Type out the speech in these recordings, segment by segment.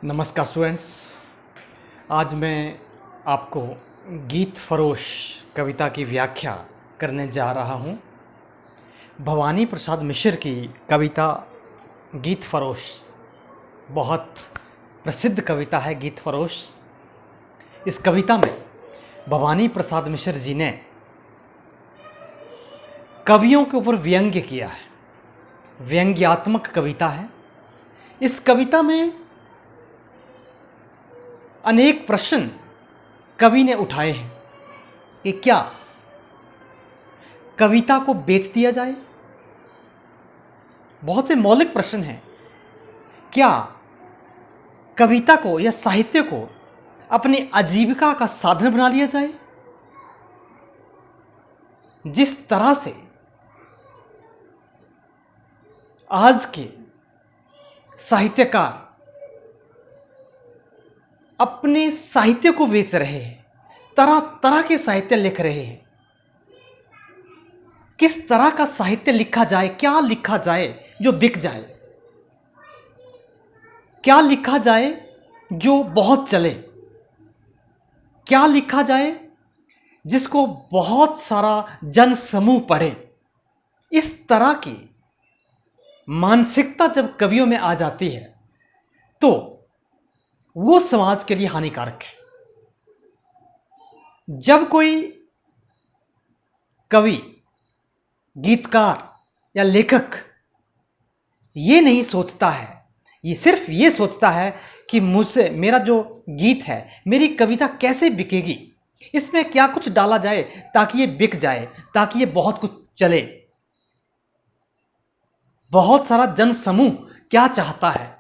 नमस्कार स्टूडेंट्स। आज मैं आपको गीत फरोश कविता की व्याख्या करने जा रहा हूँ। भवानी प्रसाद मिश्र की कविता गीत फरोश बहुत प्रसिद्ध कविता है। गीत फरोश, इस कविता में भवानी प्रसाद मिश्र जी ने कवियों के ऊपर व्यंग्य किया है। व्यंग्यात्मक कविता है। इस कविता में अनेक प्रश्न कवि ने उठाए हैं कि क्या कविता को बेच दिया जाए। बहुत से मौलिक प्रश्न हैं। क्या कविता को या साहित्य को अपनी आजीविका का साधन बना लिया जाए। जिस तरह से आज के साहित्यकार अपने साहित्य को बेच रहे हैं, तरह तरह के साहित्य लिख रहे हैं। किस तरह का साहित्य लिखा जाए, क्या लिखा जाए जो बिक जाए, क्या लिखा जाए जो बहुत चले, क्या लिखा जाए जिसको बहुत सारा जन समूह पढ़े। इस तरह की मानसिकता जब कवियों में आ जाती है तो वो समाज के लिए हानिकारक है। जब कोई कवि, गीतकार या लेखक ये नहीं सोचता है, ये सिर्फ ये सोचता है कि मुझसे मेरा जो गीत है, मेरी कविता कैसे बिकेगी, इसमें क्या कुछ डाला जाए ताकि ये बिक जाए, ताकि ये बहुत कुछ चले, बहुत सारा जन समूह क्या चाहता है,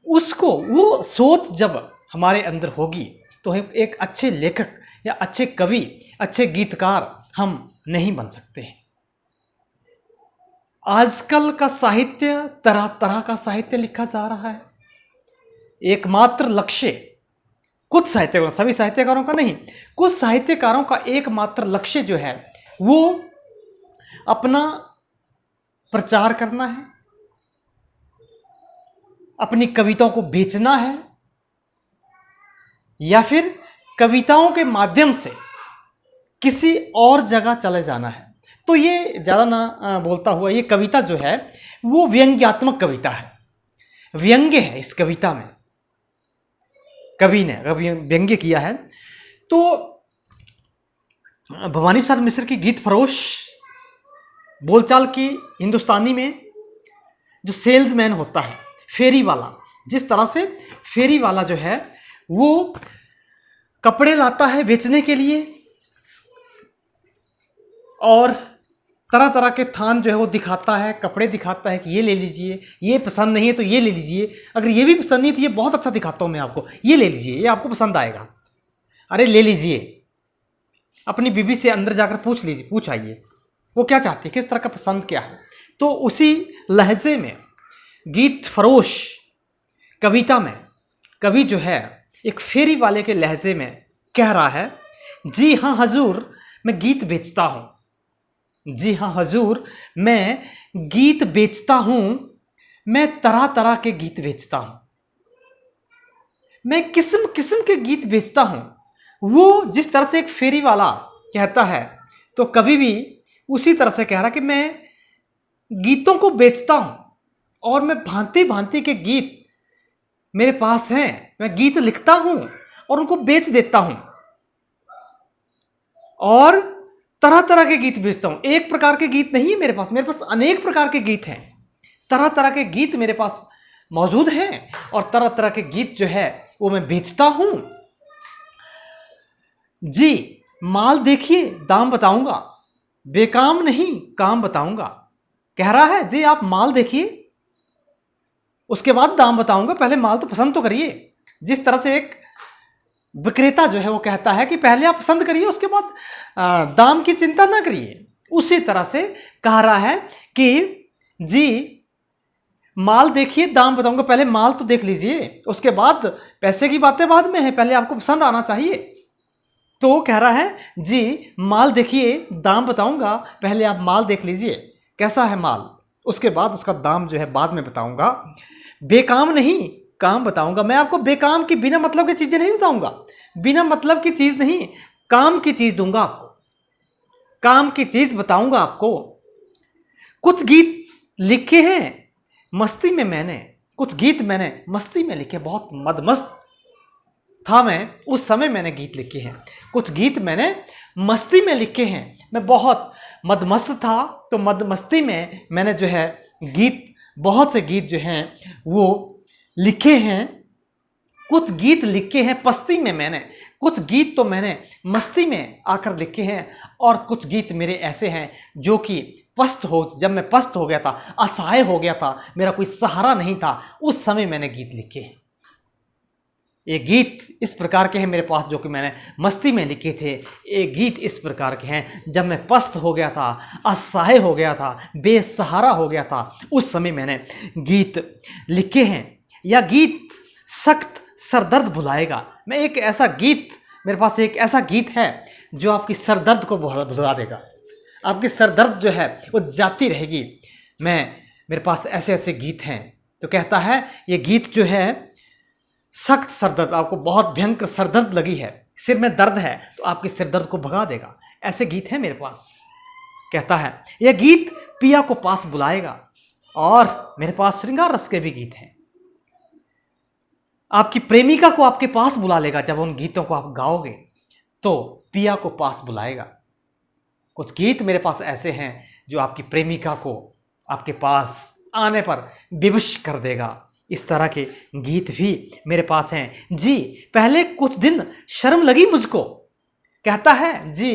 उसको वो सोच जब हमारे अंदर होगी तो एक अच्छे लेखक या अच्छे कवि, अच्छे गीतकार हम नहीं बन सकते हैं। आजकल का साहित्य तरह तरह का साहित्य लिखा जा रहा है। एकमात्र लक्ष्य कुछ साहित्यकारों, सभी साहित्यकारों का नहीं, कुछ साहित्यकारों का एकमात्र लक्ष्य जो है वो अपना प्रचार करना है, अपनी कविताओं को बेचना है, या फिर कविताओं के माध्यम से किसी और जगह चले जाना है। तो ये ज़्यादा ना बोलता हुआ, ये कविता जो है वो व्यंग्यात्मक कविता है। व्यंग्य है इस कविता में, कवि ने व्यंग्य किया है। तो भवानी प्रसाद मिश्र की गीत फरोश बोलचाल की हिंदुस्तानी में जो सेल्समैन होता है, फेरी वाला, जिस तरह से फेरी वाला जो है वो कपड़े लाता है बेचने के लिए और तरह तरह के थान जो है वो दिखाता है, कपड़े दिखाता है कि ये ले लीजिए, ये पसंद नहीं है तो ये ले लीजिए, अगर ये भी पसंद नहीं तो ये बहुत अच्छा दिखाता हूँ मैं आपको, ये ले लीजिए, ये आपको पसंद आएगा, अरे ले लीजिए। अपनी बीबी से अंदर जाकर पूछ लीजिए, पूछ आइए वो क्या चाहती है, किस तरह का पसंद क्या है। तो उसी लहजे में गीत फरोश कविता में कवि जो है एक फेरी वाले के लहजे में कह रहा है, जी हाँ हजूर मैं गीत बेचता हूँ, जी हाँ हजूर मैं गीत बेचता हूँ, मैं तरह तरह के गीत बेचता हूँ, मैं किस्म किस्म के गीत बेचता हूँ। वो जिस तरह से एक फेरी वाला कहता है तो कवि भी उसी तरह से कह रहा कि मैं गीतों को बेचता हूँ और मैं भांति भांति के गीत मेरे पास हैं, मैं गीत लिखता हूँ और उनको बेच देता हूँ और तरह तरह के गीत बेचता हूँ। एक प्रकार के गीत नहीं है मेरे पास अनेक प्रकार के गीत हैं, तरह तरह के गीत मेरे पास मौजूद हैं और तरह तरह के गीत जो है वो मैं बेचता हूँ। जी माल देखिए दाम बताऊंगा, बेकाम नहीं काम बताऊंगा। कह रहा है जी आप माल देखिए उसके बाद दाम बताऊंगा, पहले माल तो पसंद तो करिए। जिस तरह से एक विक्रेता जो है वो कहता है कि पहले आप पसंद करिए उसके बाद दाम की चिंता ना करिए, उसी तरह से कह रहा है कि जी माल देखिए दाम बताऊंगा, पहले माल तो देख लीजिए, उसके बाद पैसे की बातें बाद में है, पहले आपको पसंद आना चाहिए। तो कह रहा है जी माल देखिए दाम बताऊंगा, पहले आप माल देख लीजिए कैसा है माल। उसके बाद उसका दाम जो है बाद में बताऊंगा। बेकाम नहीं, काम बताऊंगा। मैं आपको बेकाम की बिना मतलब की चीजें नहीं बताऊंगा, बिना मतलब की चीज नहीं, काम की चीज दूंगा आपको, काम की चीज बताऊंगा आपको। कुछ गीत लिखे हैं मस्ती में मैंने, कुछ गीत मैंने मस्ती में लिखे, बहुत मदमस्त था मैं उस समय, मैंने गीत लिखे हैं। कुछ गीत मैंने मस्ती में लिखे हैं, मैं बहुत मदमस्त था तो मदमस्ती में मैंने जो है गीत, बहुत से गीत जो हैं वो लिखे हैं। कुछ गीत लिखे हैं पस्ती में मैंने, कुछ गीत तो मैंने मस्ती में आकर लिखे हैं, और कुछ गीत मेरे ऐसे हैं जो कि जब मैं पस्त हो गया था, असहाय हो गया था, मेरा कोई सहारा नहीं था, उस समय मैंने गीत लिखे हैं। ये गीत इस प्रकार के हैं मेरे पास जो कि मैंने मस्ती में लिखे थे। ये गीत इस प्रकार के हैं जब मैं पस्त हो गया था, असहाय हो गया था, बेसहारा हो गया था, उस समय मैंने गीत लिखे हैं। यह गीत सख्त सरदर्द भुलाएगा। मैं एक ऐसा गीत, मेरे पास एक ऐसा गीत है जो आपकी सरदर्द को भुला देगा, आपकी सरदर्द जो है वो जाती रहेगी। मेरे पास ऐसे ऐसे गीत हैं। तो कहता है ये गीत जो है सख्त सरदर्द, आपको बहुत भयंकर सरदर्द लगी है, सिर में दर्द है, तो आपके सिर दर्द को भगा देगा, ऐसे गीत हैं मेरे पास। कहता है यह गीत पिया को पास बुलाएगा। और मेरे पास श्रृंगार रस के भी गीत हैं, आपकी प्रेमिका को आपके पास बुला लेगा। जब उन गीतों को आप गाओगे तो पिया को पास बुलाएगा। कुछ गीत मेरे पास ऐसे हैं जो आपकी प्रेमिका को आपके पास आने पर विवश कर देगा। इस तरह के गीत भी मेरे पास हैं। जी पहले कुछ दिन शर्म लगी मुझको, कहता है जी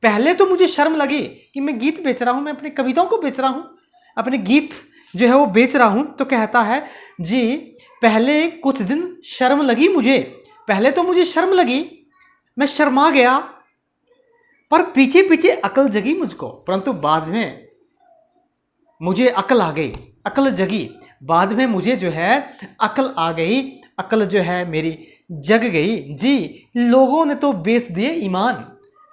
पहले तो मुझे शर्म लगी कि मैं गीत बेच रहा हूँ, मैं अपनी कविताओं को बेच रहा हूँ, अपने गीत जो है वो बेच रहा हूँ। तो कहता है जी पहले कुछ दिन शर्म लगी मुझे, पहले तो मुझे शर्म लगी, मैं शर्मा गया, पर पीछे पीछे अकल जगी मुझको, परंतु बाद में मुझे अकल आ गई, अकल जगी, बाद में मुझे जो है अकल आ गई, अकल जो है मेरी जग गई। जी लोगों ने तो बेच दिए ईमान,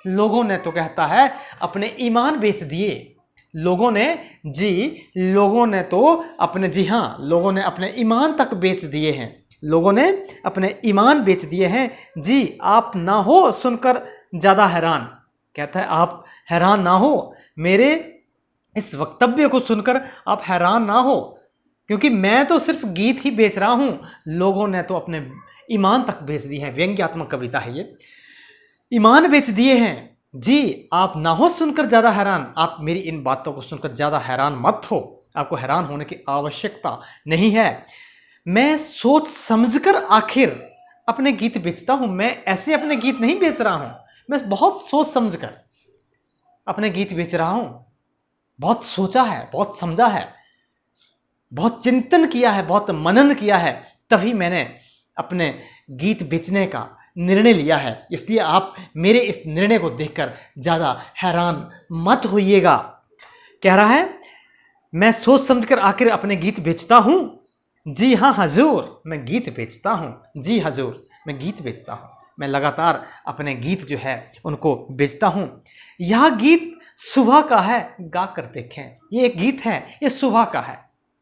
लोगों ने तो कहता है अपने ईमान बेच दिए, लोगों ने, जी लोगों ने तो अपने, जी हाँ लोगों ने अपने ईमान तक बेच दिए हैं, लोगों ने अपने ईमान बेच दिए हैं। जी आप ना हो सुनकर ज़्यादा हैरान, कहता है आप हैरान ना हो, मेरे इस वक्तव्य को सुनकर आप हैरान ना हो, क्योंकि मैं तो सिर्फ गीत ही बेच रहा हूँ, लोगों ने तो अपने ईमान तक बेच दिए हैं। व्यंग्यात्मक कविता है ये, ईमान बेच दिए हैं। जी आप ना हो सुनकर ज़्यादा हैरान, आप मेरी इन बातों को सुनकर ज़्यादा हैरान मत हो, आपको हैरान होने की आवश्यकता नहीं है। मैं सोच समझकर आखिर अपने गीत बेचता हूँ, मैं ऐसे अपने गीत नहीं बेच रहा हूँ, मैं बहुत सोच समझकर अपने गीत बेच रहा हूँ। बहुत सोचा है, बहुत समझा है, बहुत चिंतन किया है, बहुत मनन किया है, तभी मैंने अपने गीत बेचने का निर्णय लिया है। इसलिए आप मेरे इस निर्णय को देखकर ज़्यादा हैरान मत होइएगा। कह रहा है मैं सोच समझकर आखिर अपने गीत बेचता हूँ। जी हाँ हजूर मैं गीत बेचता हूँ, जी हजूर मैं गीत बेचता हूँ, मैं लगातार अपने गीत जो है उनको बेचता हूँ। यह गीत सुबह का है, गा कर देखें। ये एक गीत है, ये सुबह का है,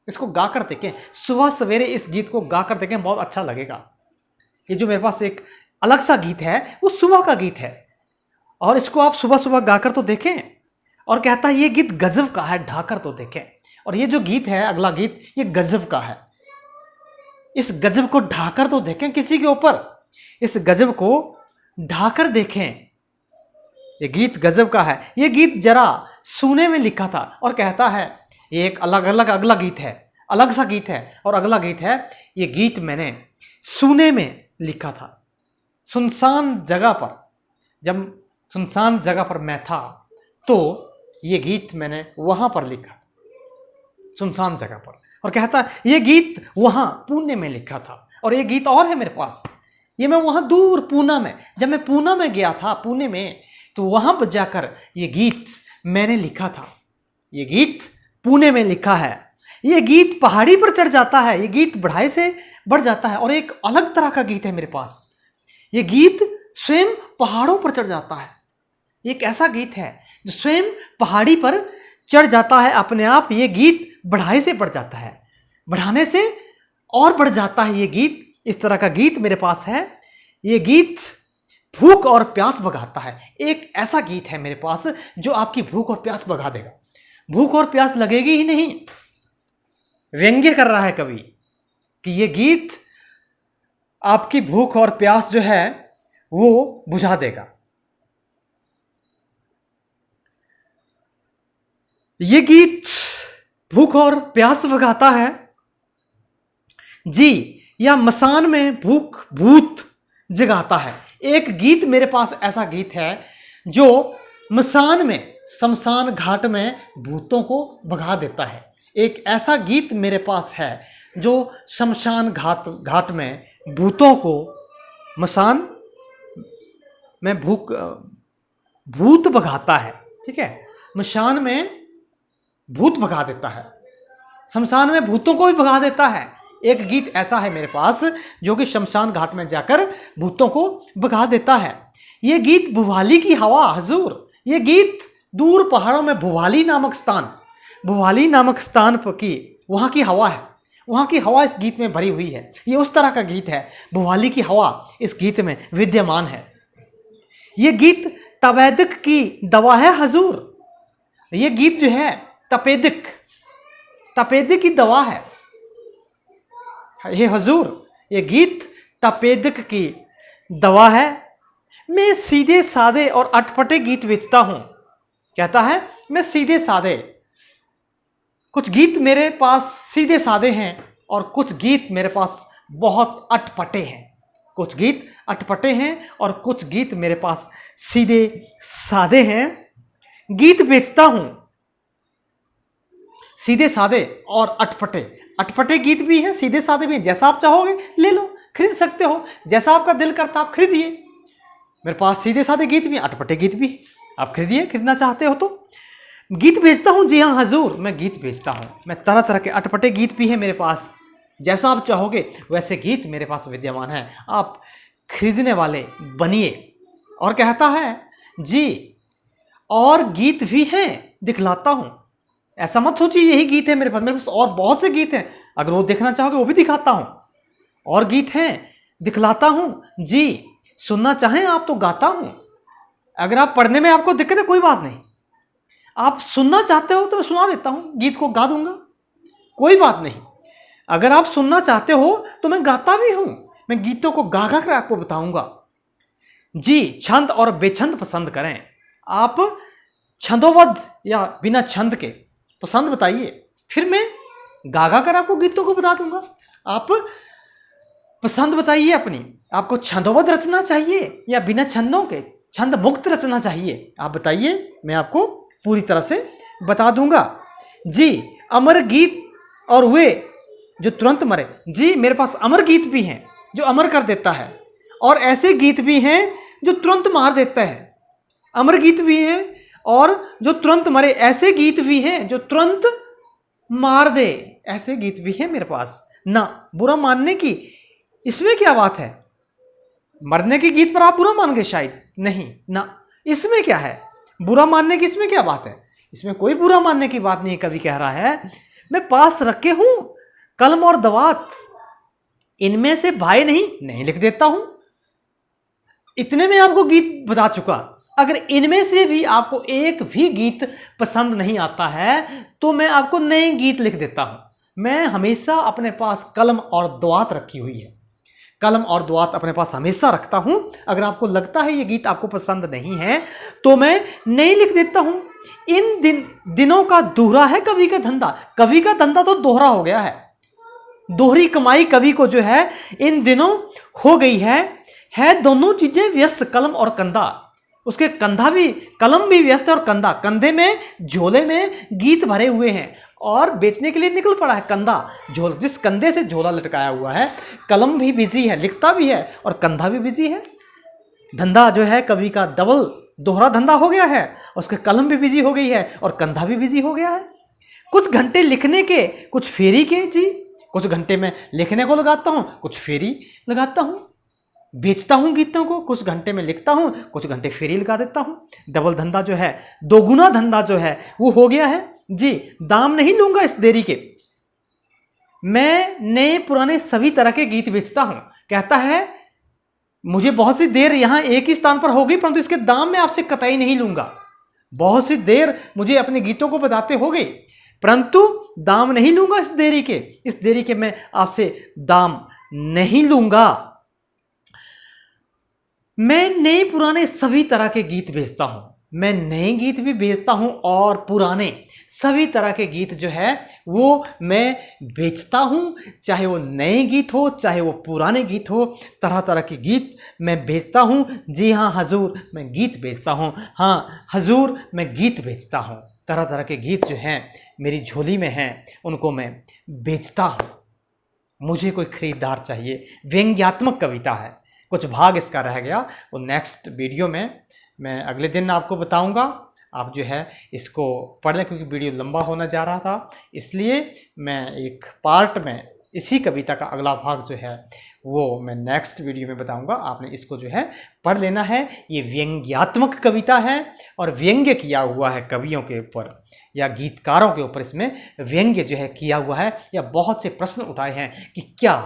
इसको गा कर देखें, सुबह सवेरे इस गीत को गा कर देखें, बहुत अच्छा लगेगा। ये जो मेरे पास एक अलग सा गीत है वो सुबह का गीत है, और इसको आप सुबह सुबह गाकर तो देखें। और कहता है ये गीत गजब का है, ढाकर तो देखें। और ये जो गीत है अगला गीत, ये गजब का है, इस गजब को ढाकर तो देखें किसी के ऊपर, इस गजब को ढाकर देखें। ये गीत गजब का है, ये गीत जरा सूने में लिखा था। और कहता है ये एक अलग अलग अगला गीत है, अलग सा गीत है, और अगला गीत है ये गीत मैंने सूने में लिखा था, सुनसान जगह पर, जब सुनसान जगह पर मैं था तो ये गीत मैंने वहां पर लिखा, सुनसान जगह पर। और कहता है ये गीत वहां पुणे में लिखा था। और ये गीत और है मेरे पास, ये मैं वहां दूर पूना में, जब मैं पूना में गया था, पुणे में, तो वहां पर जाकर ये गीत मैंने लिखा था। ये गीत पुणे में लिखा है, ये गीत पहाड़ी पर चढ़ जाता है, ये गीत बढ़ाई से बढ़ जाता है, और एक अलग तरह का गीत है मेरे पास। ये गीत स्वयं पहाड़ों पर चढ़ जाता है, एक ऐसा गीत है जो स्वयं पहाड़ी पर चढ़ जाता है अपने आप। ये गीत बढ़ाए से बढ़ जाता है, बढ़ाने से और बढ़ जाता है ये गीत। इस तरह का गीत मेरे पास है। ये गीत भूख और प्यास भगाता है। एक ऐसा गीत है मेरे पास जो आपकी भूख और प्यास भगा देगा। भूख और प्यास लगेगी ही नहीं। व्यंग्य कर रहा है कवि कि ये गीत आपकी भूख और प्यास जो है वो बुझा देगा। ये गीत भूख और प्यास भगाता है जी, या मसान में भूख भूत जगाता है। एक गीत मेरे पास ऐसा गीत है जो मसान में, शमशान घाट में भूतों को भगा देता है। एक ऐसा गीत मेरे पास है जो शमशान घाट में भूतों को, मसान में भूत भगाता है। ठीक है, मशान में भूत भगा देता है, शमशान में भूतों को भी भगा देता है। एक गीत ऐसा है मेरे पास जो कि शमशान घाट में जाकर भूतों को भगा देता है। ये गीत भुवाली की हवा हजूर। ये गीत दूर पहाड़ों में भुवाली नामक स्थान पर की वहाँ की हवा है। वहाँ की हवा इस गीत में भरी हुई है। ये उस तरह का गीत है, भुवाली की हवा इस गीत में विद्यमान है। ये गीत तपेदिक की दवा है हजूर। ये गीत जो है तपेदिक की दवा है। हे हजूर, ये गीत तपेदिक की दवा है। मैं सीधे सादे और अटपटे गीत बेचता हूं। कहता है मैं सीधे सादे, कुछ गीत मेरे पास सीधे सादे हैं और कुछ गीत मेरे पास बहुत अटपटे हैं। कुछ गीत अटपटे हैं और कुछ गीत मेरे पास सीधे सादे हैं। गीत बेचता हूं सीधे सादे और अटपटे गीत भी हैं, सीधे सादे भी हैं। जैसा आप चाहोगे ले लो, खरीद सकते हो। जैसा आपका दिल करता आप खरीदिए। मेरे पास सीधे सादे गीत भी, अटपटे गीत भी, आप खरीदिए, खरीदना चाहते हो तो। गीत बेचता हूँ, जी हाँ हजूर, मैं गीत बेचता हूँ। मैं तरह तरह के अटपटे गीत भी हैं मेरे पास। जैसा आप चाहोगे वैसे गीत मेरे पास विद्यमान है, आप खरीदने वाले बनिए। और कहता है जी, और गीत भी हैं दिखलाता हूँ। ऐसा मत सोचिए यही गीत है मेरे पास और बहुत से गीत हैं। अगर वो देखना चाहोगे वो भी दिखाता हूँ। और गीत हैं दिखलाता हूँ जी, सुनना चाहें आप तो गाता हूँ। अगर आप पढ़ने में आपको दिक्कत है कोई बात नहीं, आप सुनना चाहते हो तो मैं सुना देता हूँ, गीत को गा दूंगा, कोई बात नहीं। अगर आप सुनना चाहते हो तो मैं गाता भी हूँ, मैं गीतों को गा गा कर आपको बताऊंगा जी। छंद और बेछंद पसंद करें आप, छंदोबद्ध या बिना छंद के पसंद बताइए, फिर मैं गा गा कर आपको गीतों को बता दूंगा। आप पसंद बताइए अपनी, आपको छंदोबद्ध रचना चाहिए या बिना छंदों के छंद मुक्त रचना चाहिए, आप बताइए, मैं आपको पूरी तरह से बता दूंगा जी। अमर गीत और वे जो तुरंत मरे, जी मेरे पास अमर गीत भी हैं जो अमर कर देता है, और ऐसे गीत भी हैं जो तुरंत मार देता है। अमर गीत भी हैं और जो तुरंत मरे, ऐसे गीत भी हैं जो तुरंत मार दे, ऐसे गीत भी हैं मेरे पास। ना बुरा मानने की इसमें क्या बात है, मरने के गीत पर आप बुरा मान गए शायद, नहीं ना, इसमें क्या है बुरा मानने की, इसमें क्या बात है, इसमें कोई बुरा मानने की बात नहीं। कवि कह रहा है मैं पास रखे हूं कलम और दवात, इनमें से भाई नहीं लिख देता हूं। इतने में आपको गीत बता चुका। अगर इनमें से भी आपको एक भी गीत पसंद नहीं आता है तो मैं आपको नए गीत लिख देता हूं। मैं हमेशा अपने पास कलम और दवात रखी हुई है, कलम और दवात अपने पास हमेशा रखता हूं। अगर आपको लगता है ये गीत आपको पसंद नहीं है तो मैं नहीं लिख देता हूं। इन दिनों का दोहरा है कवि का धंधा। कवि का धंधा तो दोहरा हो गया है, दोहरी कमाई कवि को जो है इन दिनों हो गई है दोनों चीजें व्यस्त, कलम और कंधा। उसके कंधा भी, कलम भी व्यस्त है और कंधा, कंधे में झोले में गीत भरे हुए हैं और बेचने के लिए निकल पड़ा है कंधा झोला, जिस कंधे से झोला लटकाया हुआ है। कलम भी बिजी है, लिखता भी है, और कंधा भी बिजी है। धंधा जो है कवि का डबल दोहरा धंधा हो गया है। उसके कलम भी बिजी हो गई है और कंधा भी बिजी हो गया है। कुछ घंटे लिखने के, कुछ फेरी के जी, कुछ घंटे में लिखने को लगाता हूँ, कुछ फेरी लगाता हूँ, बेचता हूँ गीतों को, कुछ घंटे में लिखता हूँ, कुछ घंटे फेरी लगा देता हूँ। डबल धंधा जो है, दोगुना धंधा जो है वो हो गया है। जी, दाम नहीं लूंगा इस देरी के। मैं नए पुराने सभी तरह के गीत बेचता हूं। कहता है मुझे बहुत सी देर यहां एक ही स्थान पर होगी, परंतु इसके दाम मैं आपसे कतई नहीं लूंगा। बहुत सी देर मुझे अपने गीतों को बताते हो गई, परंतु दाम नहीं लूंगा इस देरी के। इस देरी के मैं आपसे दाम नहीं लूंगा। मैं नए पुराने सभी तरह के गीत बेचता हूं। मैं नए गीत भी बेचता हूं और पुराने सभी तरह के गीत जो है वो मैं बेचता हूं। चाहे वो नए गीत हो, चाहे वो पुराने गीत हो, तरह तरह के गीत मैं बेचता हूं। जी हाँ हजूर, मैं गीत बेचता हूं। हाँ हजूर, मैं गीत बेचता हूं। तरह तरह के गीत जो हैं मेरी झोली में हैं, उनको मैं बेचता हूं। मुझे कोई खरीदार चाहिए। व्यंग्यात्मक कविता है, कुछ भाग इसका रह गया, वो नेक्स्ट वीडियो में मैं अगले दिन आपको बताऊंगा। आप जो है इसको पढ़ लें, क्योंकि वीडियो लंबा होना जा रहा था, इसलिए मैं एक पार्ट में इसी कविता का अगला भाग जो है वो मैं नेक्स्ट वीडियो में बताऊंगा। आपने इसको जो है पढ़ लेना है। ये व्यंग्यात्मक कविता है और व्यंग्य किया हुआ है कवियों के ऊपर या गीतकारों के ऊपर। इसमें व्यंग्य जो है किया हुआ है, या बहुत से प्रश्न उठाए हैं कि क्या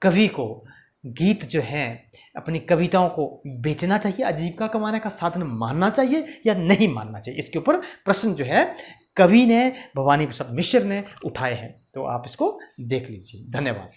कवि को गीत जो हैं अपनी कविताओं को बेचना चाहिए, आजीविका कमाने का साधन मानना चाहिए या नहीं मानना चाहिए। इसके ऊपर प्रश्न जो है कवि ने, भवानी प्रसाद मिश्र ने उठाए हैं। तो आप इसको देख लीजिए। धन्यवाद।